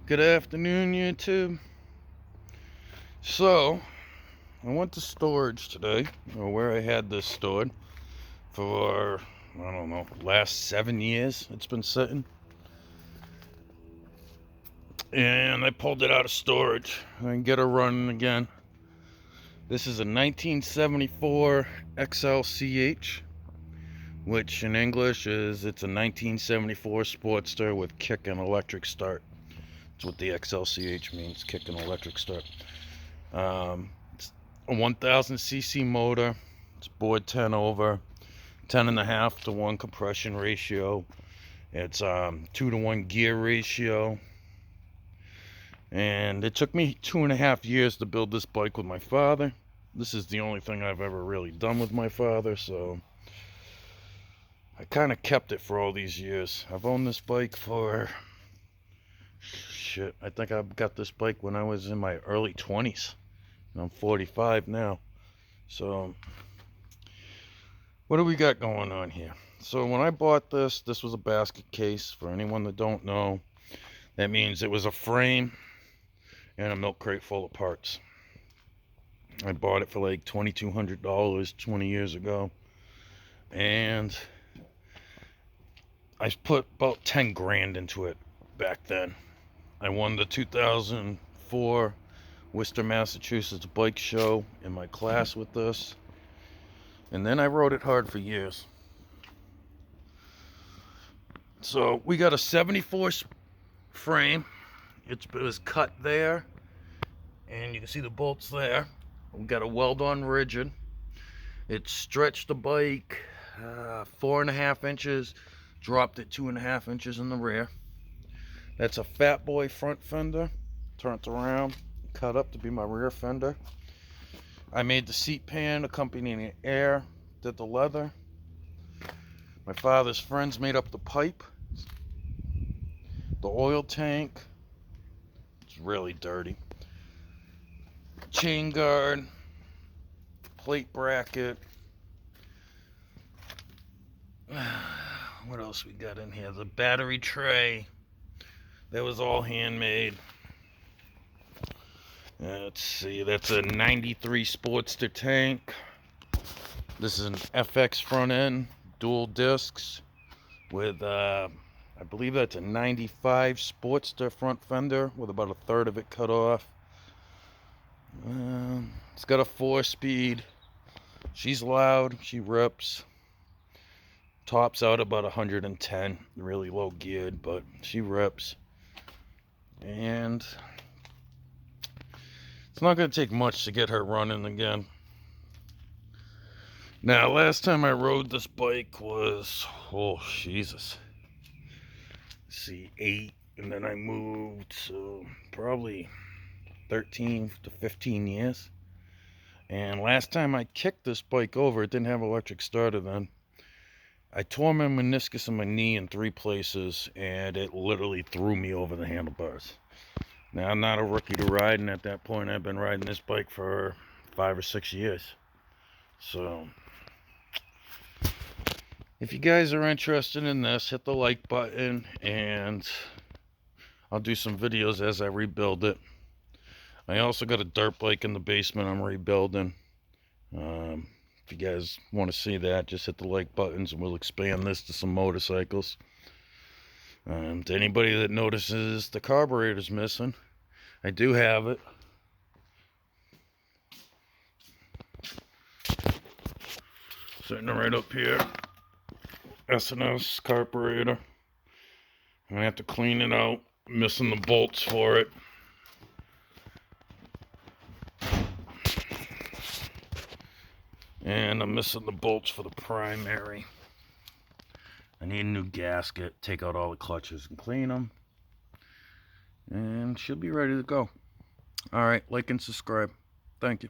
Good afternoon, YouTube. So, I went to storage today, or where I had this stored, for, I don't know, last 7 years it's been sitting. And I pulled it out of storage. I can get it running again. This is a 1974 xlch, which in English is, it's a 1974 Sportster with kick and electric start. That's what the xlch means, kick and electric start. It's a 1000cc motor. It's bored 10 over, 10.5 to 1 compression ratio. It's 2 to 1 gear ratio. And it took me 2.5 years to build this bike with my father. This is the only thing I've ever really done with my father, so I kind of kept it for all these years. I've owned this bike for, I think I got this bike when I was in my early 20s. I'm 45 now. So what do we got going on here? So when I bought this was a basket case. For anyone that don't know, that means it was a frame and a milk crate full of parts. I bought it for like $2,200 20 years ago, and I put about 10 grand into it back then. I won the 2004 Worcester, Massachusetts bike show in my class with this, and then I rode it hard for years. So we got a 74 frame. It was cut there, and you can see the bolts there. We got a weld-on rigid. It stretched the bike 4.5 inches, dropped it 2.5 inches in the rear. That's a Fat Boy front fender, turned around, cut up to be my rear fender. I made the seat pan accompanying air, did the leather. My father's friends made up the pipe, the oil tank. It's really dirty. Chain guard, plate bracket. What else we got in here? The battery tray. That was all handmade. Let's see, that's a 93 Sportster tank. This is an FX front end, dual discs, with I believe that's a 95 Sportster front fender with about a third of it cut off. It's got a 4-speed. She's loud, she rips. Tops out about 110, really low geared, but she rips. And it's not going to take much to get her running again. Now, last time I rode this bike was, oh Jesus, let's see, 8, and then I moved, so probably 13 to 15 years. And last time I kicked this bike over, it didn't have electric starter then. I tore my meniscus in my knee in 3 places, and it literally threw me over the handlebars. Now, I'm not a rookie to ride, and at that point, I've been riding this bike for 5 or 6 years. So, if you guys are interested in this, hit the like button, and I'll do some videos as I rebuild it. I also got a dirt bike in the basement I'm rebuilding. If you guys want to see that, just hit the like buttons and we'll expand this to some motorcycles. To anybody that notices the carburetor's missing, I do have it. Sitting right up here. S&S carburetor. I'm gonna have to clean it out. Missing the bolts for it. And I'm missing the bolts for the primary. I need a new gasket, take out all the clutches and clean them. And she'll be ready to go. Alright, like and subscribe. Thank you.